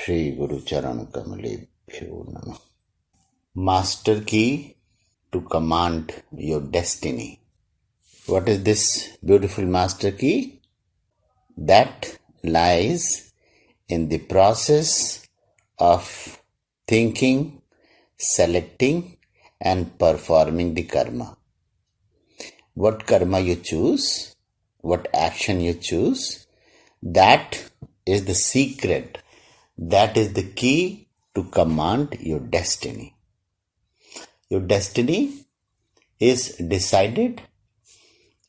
श्री गुरु चरण कमलेभ्यो नमः. Master key to command your destiny. What is this beautiful master key? That lies in the process of thinking, selecting, and performing the karma. What karma you choose, what action you choose, that is the secret. That is the key to command your destiny. Your destiny is decided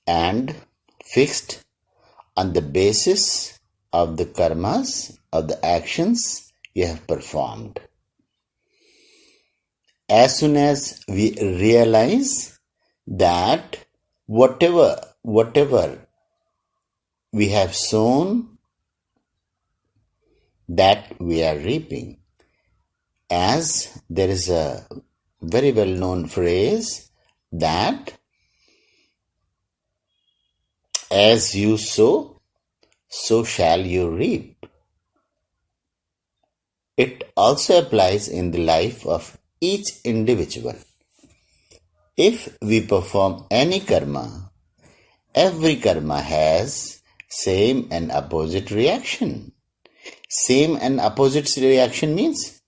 and fixed on the basis of the karmas, of the actions you have performed. As soon as we realize that whatever we have sown, that we are reaping. As there is a very well-known phrase that as you sow, so shall you reap. It also applies in the life of each individual. If we perform any karma, every karma has same and opposite reaction. Same and opposite reaction means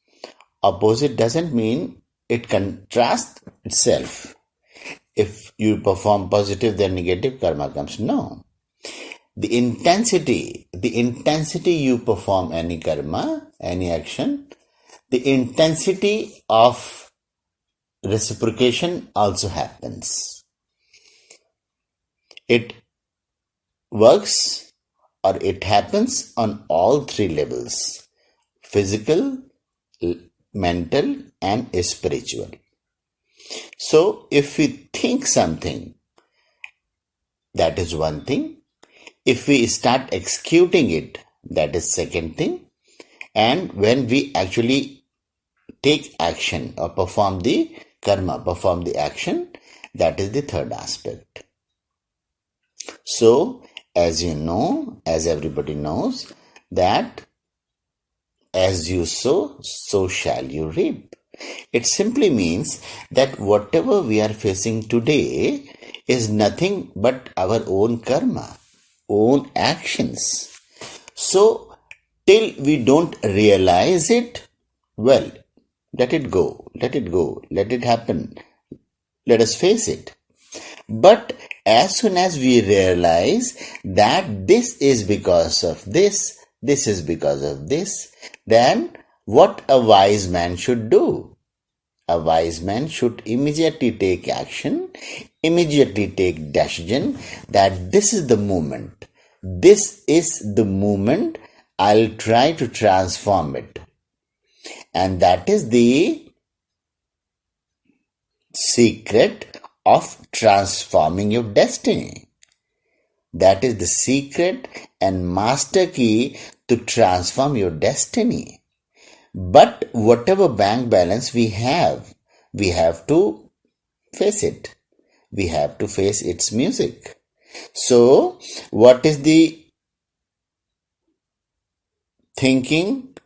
opposite doesn't mean it contrasts itself. If you perform positive, then negative karma comes. No. The intensity you perform any karma, any action, the intensity of reciprocation also happens. It works or it happens on all three levels: physical, mental, and spiritual. So if we think something, that is one thing. If we start executing it, that is second thing. And when we actually take action or perform the karma, perform the action, that is the third aspect. So, as you know, as everybody knows, that as you sow, so shall you reap. It simply means that whatever we are facing today is nothing but our own karma, own actions. So, till we don't realize it, well, let it go, let it happen, let us face it. But as soon as we realize that this is because of this is because of this, then what a wise man should do? A wise man should immediately take action, immediately take decision that this is the moment. This is the moment I'll try to transform it. And that is the secret of transforming your destiny. That is the secret and master key to transform your destiny. But whatever bank balance we have to face it. We have to face its music. So, what is the thinking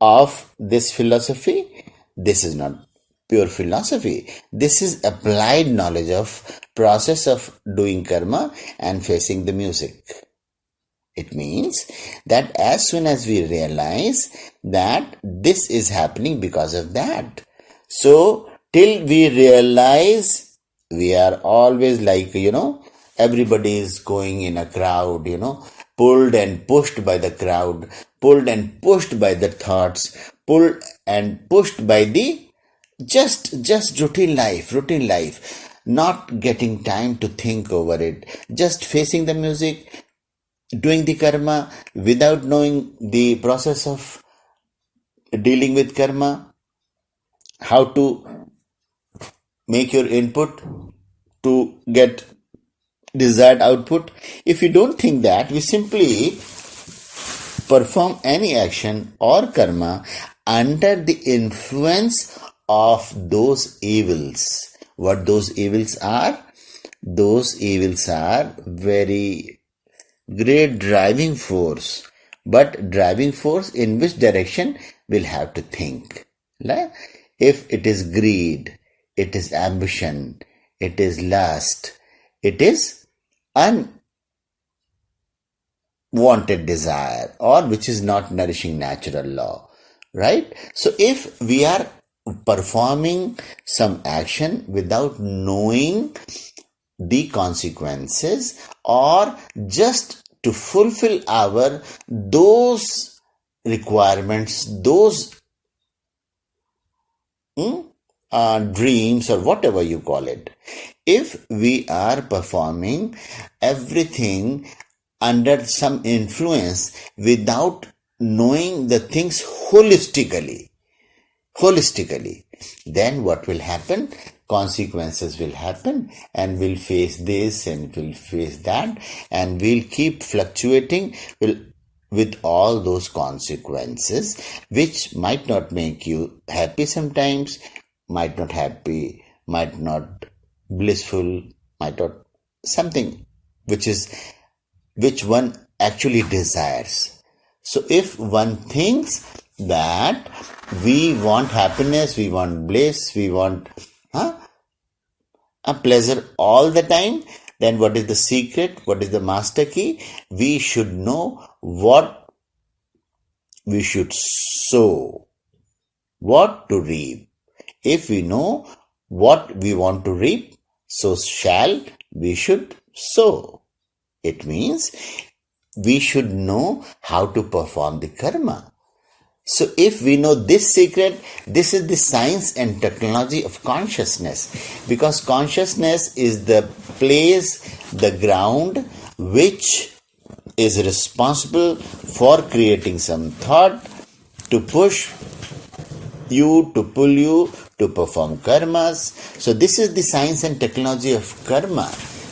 of this philosophy? This is not pure philosophy. This is applied knowledge of process of doing karma and facing the music. It means that as soon as we realize that this is happening because of that. So, till we realize, we are always like, everybody is going in a crowd, pulled and pushed by the crowd, pulled and pushed by the thoughts, pulled and pushed by the just routine life, not getting time to think over it, just facing the music, doing the karma without knowing the process of dealing with karma, how to make your input to get desired output. If you don't think that, we simply perform any action or karma under the influence of those evils. What those evils are? Those evils are very great driving force, but driving force in which direction we'll have to think. If it is greed, it is ambition, it is lust, it is unwanted desire, or which is not nourishing natural law, right? So if we are performing some action without knowing the consequences, or just to fulfill our those requirements, those dreams, or whatever you call it, if we are performing everything under some influence without knowing the things holistically, then what will happen? Consequences will happen, and we'll face this and we'll face that, and we'll keep fluctuating with all those consequences, which might not make you happy sometimes, might not happy, might not blissful, might not something which one actually desires. So if one thinks that we want happiness, we want bliss, we want a pleasure all the time, then what is the secret? What is the master key? We should know what we should sow, what to reap. If we know what we want to reap, so shall we should sow. It means we should know how to perform the karma. So if we know this secret, this is the science and technology of consciousness, because consciousness is the place, the ground, which is responsible for creating some thought to push you, to pull you to perform karmas. So this is the science and technology of karma,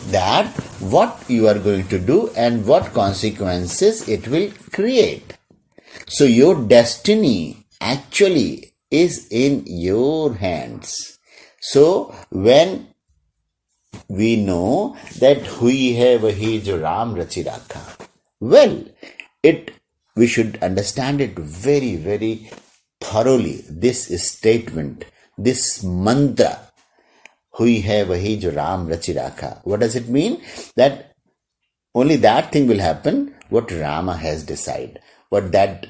that what you are going to do and what consequences it will create. So your destiny actually is in your hands. So when we know that hui hai wahi jo Ram rachi rakha, well, we should understand it very, very thoroughly. This statement, this mantra, hui hai wahi jo Ram rachi rakha. What does it mean? That only that thing will happen what Rama has decided, what that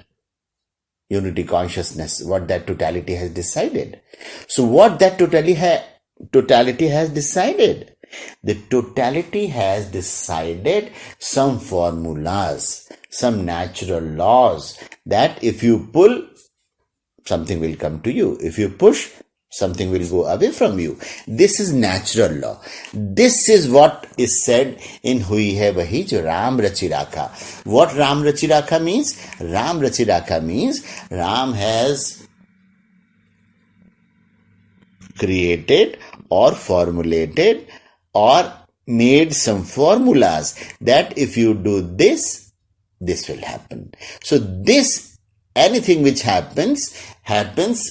unity consciousness, what that totality has decided. So what that totality has decided? The totality has decided some formulas, some natural laws, that if you pull, something will come to you. If you push, something will go away from you. This is natural law. This is what is said in Hui Hai Wahi Jo Ram Rachi Rakha. What Ram Rachi Rakha means? Ram Rachi Rakha means Ram has created or formulated or made some formulas that if you do this, this will happen. So this, anything which happens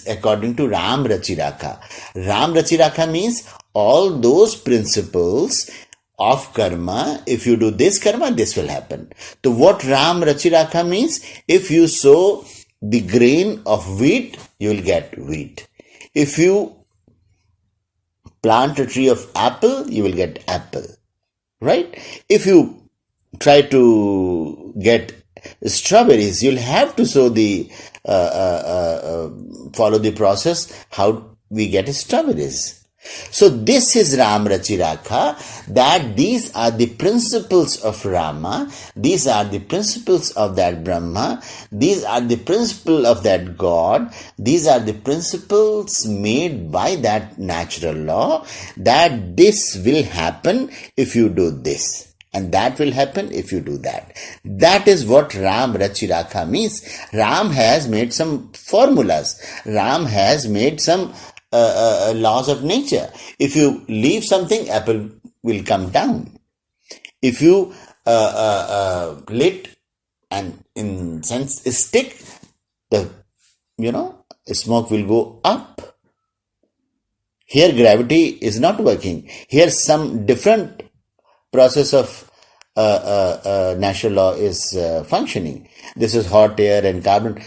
according to Ram Rachi Rakha. Ram Rachi Rakha means all those principles of karma. If you do this karma, this will happen. So what Ram Rachi Rakha means? If you sow the grain of wheat, you will get wheat. If you plant a tree of apple, you will get apple. Right? If you try to get strawberries, you'll have to sow the follow the process how we get strawberries. So this is Ram Rachi Rakha, that these are the principles of Rama, these are the principles of that Brahma, these are the principle of that God, these are the principles made by that natural law, that this will happen if you do this. And that will happen if you do that. That is what Ram Rachi Rakha means. Ram has made some formulas. Ram has made some laws of nature. If you leave something, apple will come down. If you lit and in sense stick, the smoke will go up. Here gravity is not working. Here some different process of natural law is functioning. This is hot air and carbon.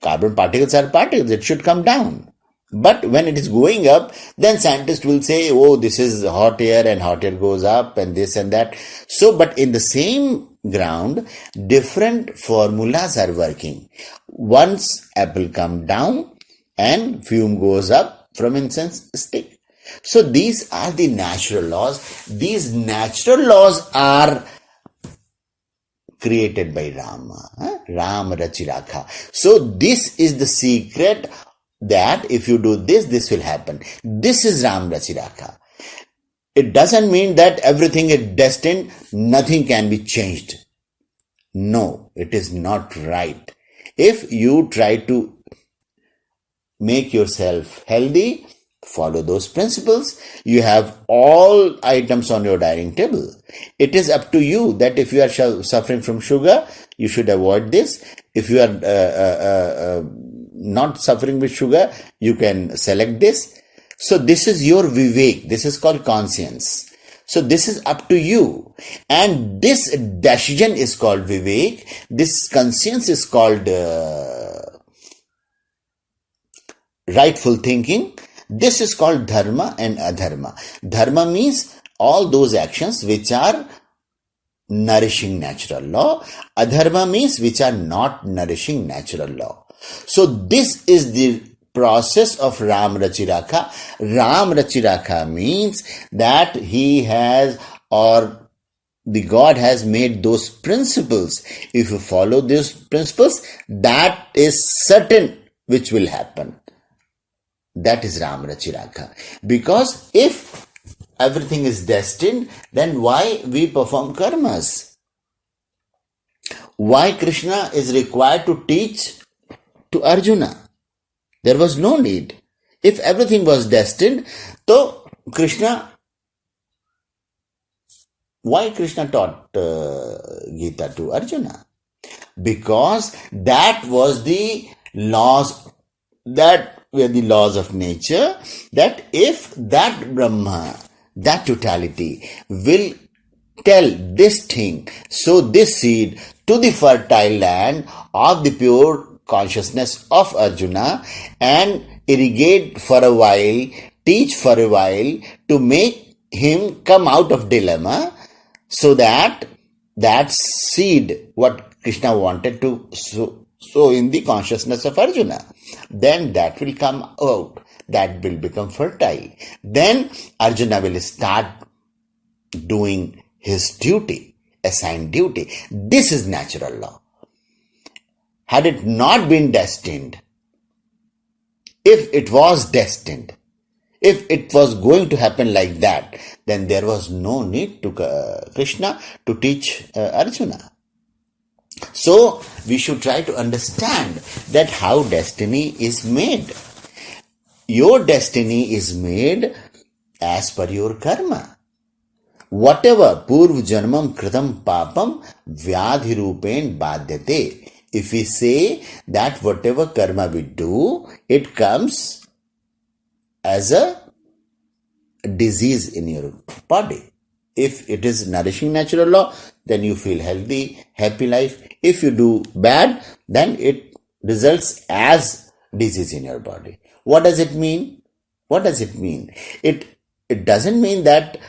Carbon particles are particles. It should come down. But when it is going up, then scientists will say, oh, this is hot air and hot air goes up and this and that. So, but in the same ground, different formulas are working. Once apple come down and fume goes up from incense stick. So these are the natural laws. These natural laws are created by Rama. Ram Rachirakha. So this is the secret, that if you do this, this will happen. This is Ram Rachirakha. It doesn't mean that everything is destined, nothing can be changed. No, it is not right. If you try to make yourself healthy, follow those principles. You have all items on your dining table. It is up to you that if you are suffering from sugar, you should avoid this. If you are not suffering with sugar, you can select this. So this is your vivek. This is called conscience. So this is up to you. And this decision is called vivek. This conscience is called rightful thinking. This is called dharma and adharma. Dharma means all those actions which are nourishing natural law. Adharma means which are not nourishing natural law. So this is the process of Ram Rachirakha. Ram Rachirakha means that he has, or the God has made those principles. If you follow those principles, that is certain which will happen. That is Ram Rachirakha. Because if everything is destined, then why we perform karmas? Why Krishna is required to teach to Arjuna? There was no need. If everything was destined, so why Krishna taught Gita to Arjuna? Because that was the laws, that were the laws of nature, that if that Brahma, that totality will tell this thing, sow this seed to the fertile land of the pure consciousness of Arjuna and irrigate for a while, teach for a while to make him come out of dilemma, so that that seed, what Krishna wanted to sow in the consciousness of Arjuna, then that will come out, that will become fertile. Then Arjuna will start doing his duty, assigned duty. This is natural law. Had it not been destined, if it was destined, if it was going to happen like that, then there was no need to Krishna to teach Arjuna. So we should try to understand that how destiny is made. Your destiny is made as per your karma. Whatever purv janmam kritam papam vyadhi rupen badyate. If we say that whatever karma we do, it comes as a disease in your body. If it is nourishing natural law, then you feel healthy, happy life. If you do bad, then it results as disease in your body. What does it mean? What does it mean? It doesn't mean that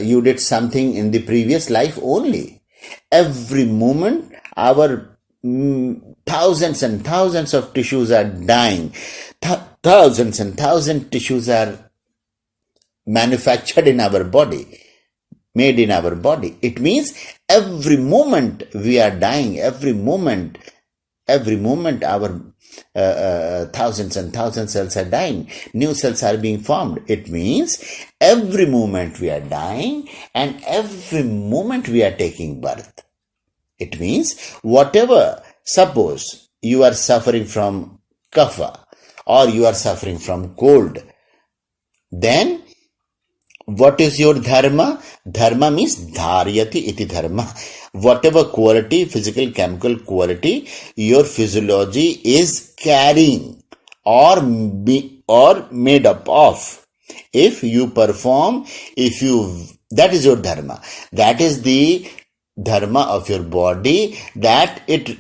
you did something in the previous life only. Every moment, our thousands and thousands of tissues are dying. Thousands and thousands tissues are manufactured in our body, made in our body. It means every moment we are dying, every moment our thousands and thousands cells are dying, new cells are being formed. It means every moment we are dying and every moment we are taking birth. It means whatever, suppose you are suffering from kapha or you are suffering from cold, then what is your dharma? Dharma means dharyati iti dharma. Whatever quality, physical, chemical quality your physiology is carrying or made up of, If you perform, that is your dharma. That is the dharma of your body, that it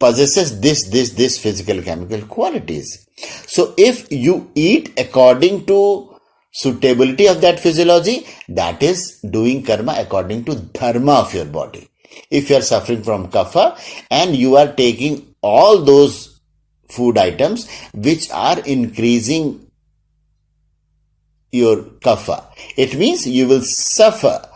possesses this physical chemical qualities. So if you eat according to suitability of that physiology, that is doing karma according to dharma of your body. If you are suffering from kapha and you are taking all those food items which are increasing your kapha, it means you will suffer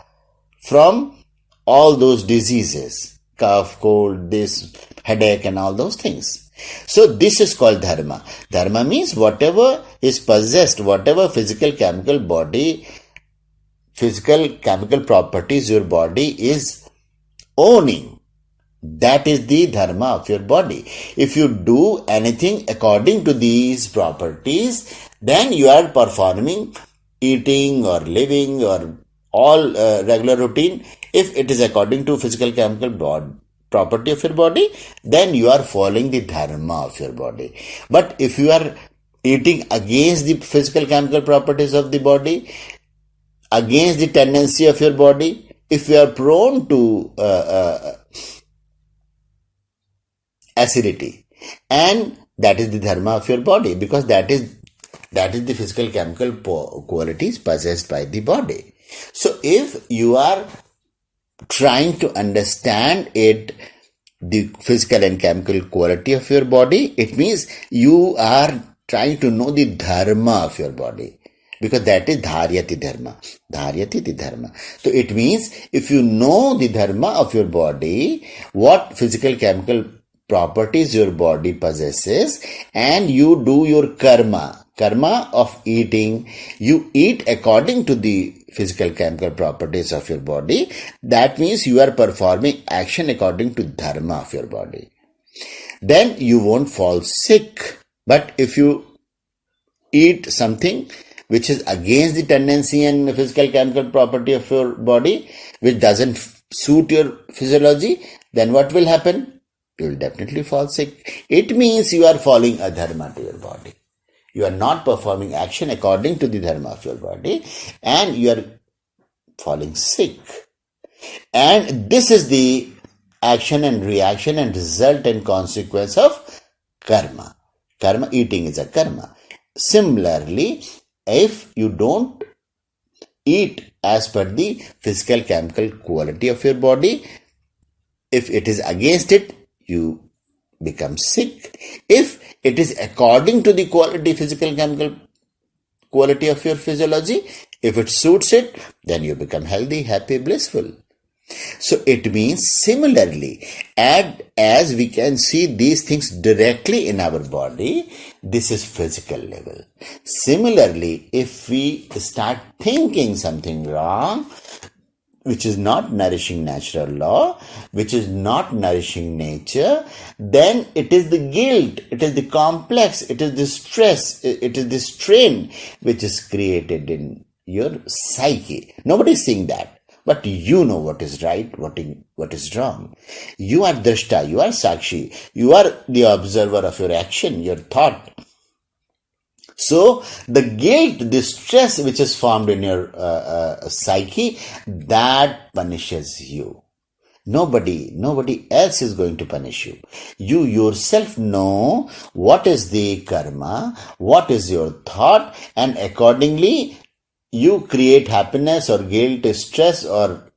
from all those diseases, cough, cold, this, headache and all those things. So this is called dharma. Dharma means whatever is possessed, whatever physical chemical properties your body is owning, that is the dharma of your body. If you do anything according to these properties, then you are performing eating or living or all regular routine. If it is according to physical chemical property of your body, then you are following the dharma of your body. But if you are eating against the physical chemical properties of the body, against the tendency of your body, if you are prone to acidity, and that is the dharma of your body, because that is the physical chemical qualities possessed by the body. So if you are trying to understand the physical and chemical quality of your body, it means you are trying to know the dharma of your body, because that is dharyati dharma. So it means if you know the dharma of your body, what physical chemical properties your body possesses, and you do your karma of eating, you eat according to the physical chemical properties of your body, that means you are performing action according to dharma of your body. Then you won't fall sick. But if you eat something which is against the tendency and physical chemical property of your body, which doesn't suit your physiology, then what will happen? You will definitely fall sick. It means you are following adharma to your body. You are not performing action according to the dharma of your body, and you are falling sick. And this is the action and reaction and result and consequence of karma. Karma, eating is a karma. Similarly, if you don't eat as per the physical chemical quality of your body, if it is against it, you become sick. If it is according to the physical chemical quality of your physiology, if it suits it, then you become healthy, happy, blissful. So it means similarly, as we can see these things directly in our body, this is physical level. Similarly, if we start thinking something wrong, which is not nourishing natural law, which is not nourishing nature, then it is the guilt, it is the complex, it is the stress, it is the strain which is created in your psyche. Nobody is saying that. But you know what is right, what is wrong. You are drashta, you are sakshi, you are the observer of your action, your thought. So the guilt, the stress which is formed in your psyche, that punishes you. Nobody else is going to punish you. You yourself know what is the karma, what is your thought, and accordingly you create happiness or guilt, stress or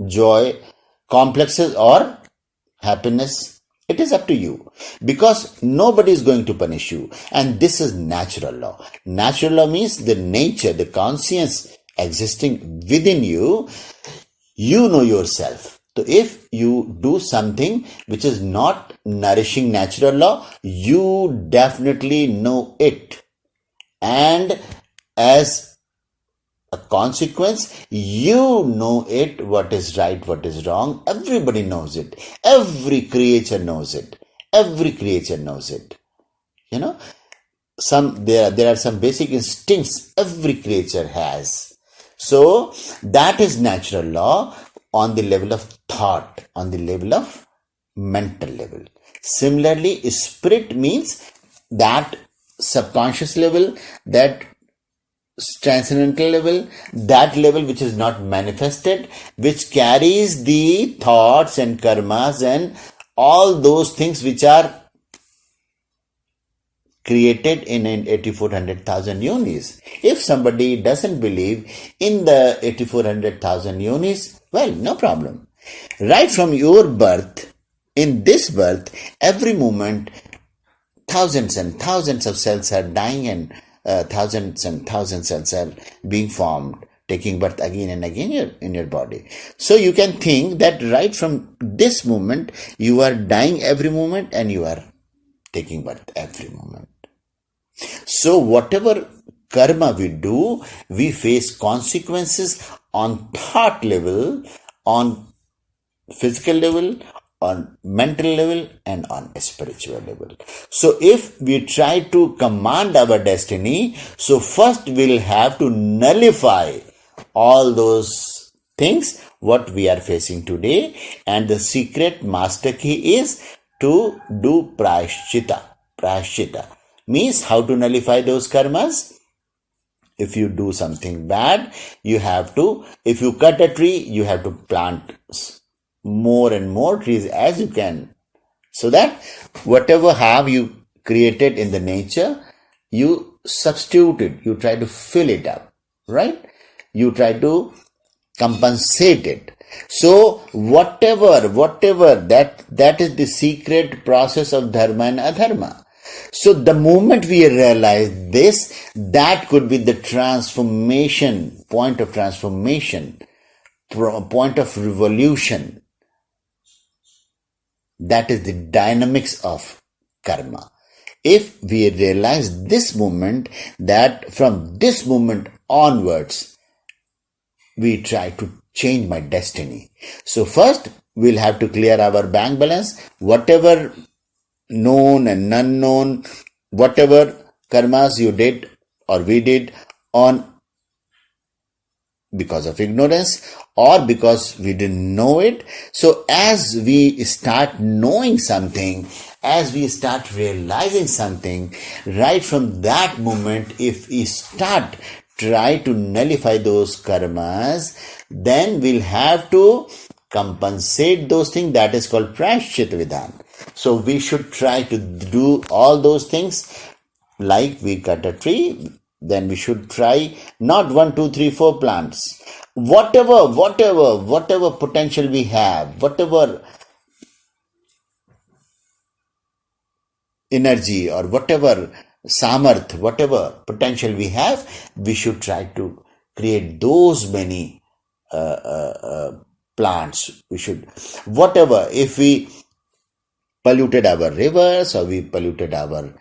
joy, complexes or happiness. It is up to you, because nobody is going to punish you, and this is natural law. Natural law means the nature, the conscience existing within you. You know yourself. So if you do something which is not nourishing natural law, you definitely know it, and as a consequence, you know it, what is right, what is wrong. Everybody knows it. Every creature knows it. Every creature knows it. There are some basic instincts every creature has. So that is natural law on the level of thought, on the level of mental level. Similarly, spirit means that subconscious level, that transcendental level, that level which is not manifested, which carries the thoughts and karmas and all those things which are created in 8400,000 yonis. If somebody doesn't believe in the 8400,000 yonis, well, no problem. Right from your birth, in this birth, every moment, thousands and thousands of cells are dying and thousands and thousands of cells being formed, taking birth again and again in your body. So you can think that right from this moment, you are dying every moment and you are taking birth every moment. So whatever karma we do, we face consequences on thought level, on physical level, on mental level, and on a spiritual level. So if we try to command our destiny, so first we'll have to nullify all those things what we are facing today, and the secret master key is to do prayashchita. Prayashchita means how to nullify those karmas. If you do something bad, you have to, if you cut a tree, you have to plant more and more trees as you can, so that whatever harm you created in the nature, you substitute it, you try to fill it up, right? You try to compensate it. So whatever that is the secret process of dharma and adharma. So the moment we realize this, that could be the transformation, point of transformation, point of revolution. That is the dynamics of karma. If we realize this moment, that from this moment onwards, we try to change my destiny. So first, we'll have to clear our bank balance, whatever known and unknown, whatever karmas you did or we did on because of ignorance or because we didn't know it. So as we start knowing something, as we start realizing something, right from that moment, if we start try to nullify those karmas, then we'll have to compensate those things. That is called prayashchit vidhan. So we should try to do all those things, like we cut a tree, then we should try not 1, 2, 3, 4 plants. Whatever potential we have, whatever energy or whatever samarth, whatever potential we have, we should try to create those many plants. We should, whatever, if we polluted our rivers, or we polluted our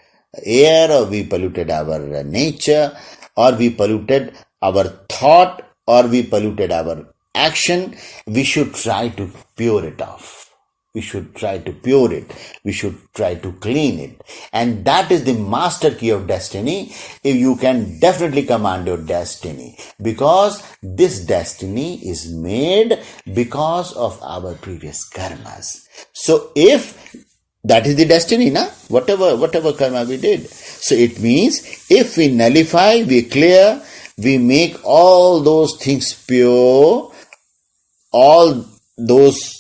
air, or we polluted our nature, or we polluted our thought, or we polluted our action, we should try to pure it off. We should try to pure it. We should try to clean it. And that is the master key of destiny. If you can definitely command your destiny, because this destiny is made because of our previous karmas. So if that is the destiny, na? Whatever karma we did. So it means if we nullify, we clear, we make all those things pure, all those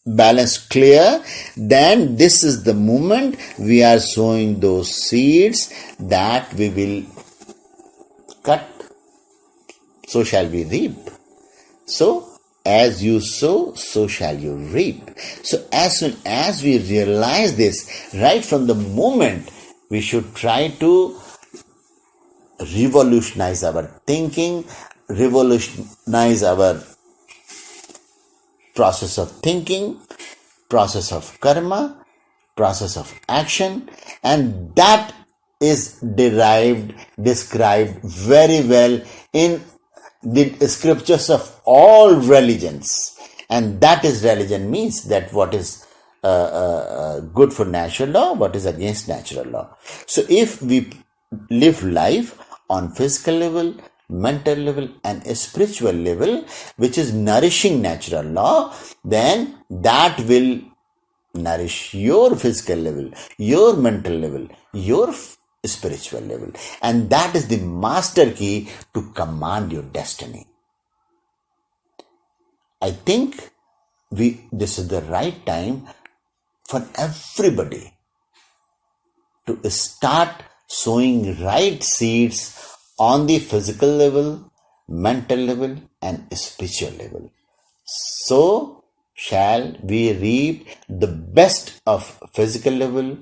balance clear, then this is the moment we are sowing those seeds that we will cut, so shall we reap. So as you sow, so shall you reap. So as soon as we realize this, right from the moment, we should try to revolutionize our thinking, revolutionize our process of thinking, process of karma, process of action, and that is described very well in the scriptures of all religions. And that is, religion means that what is good for natural law, what is against natural law. So if we live life on physical level, mental level, and a spiritual level, which is nourishing natural law, then that will nourish your physical level, your mental level, your spiritual level. And that is the master key to command your destiny. I think this is the right time for everybody to start sowing right seeds on the physical level, mental level, and spiritual level. So shall we reap the best of physical level,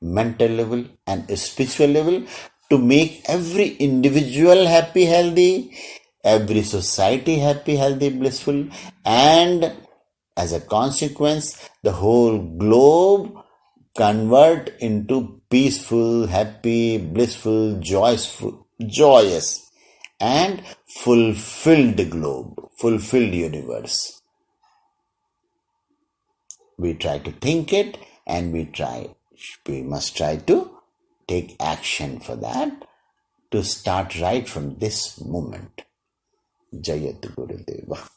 mental level, and spiritual level to make every individual happy, healthy, every society happy, healthy, blissful, and as a consequence, the whole globe convert into peaceful, happy, blissful, joyous, and fulfilled globe, fulfilled universe. We try to think it, and we must try to take action for that to start right from this moment. Jayat Gurudeva.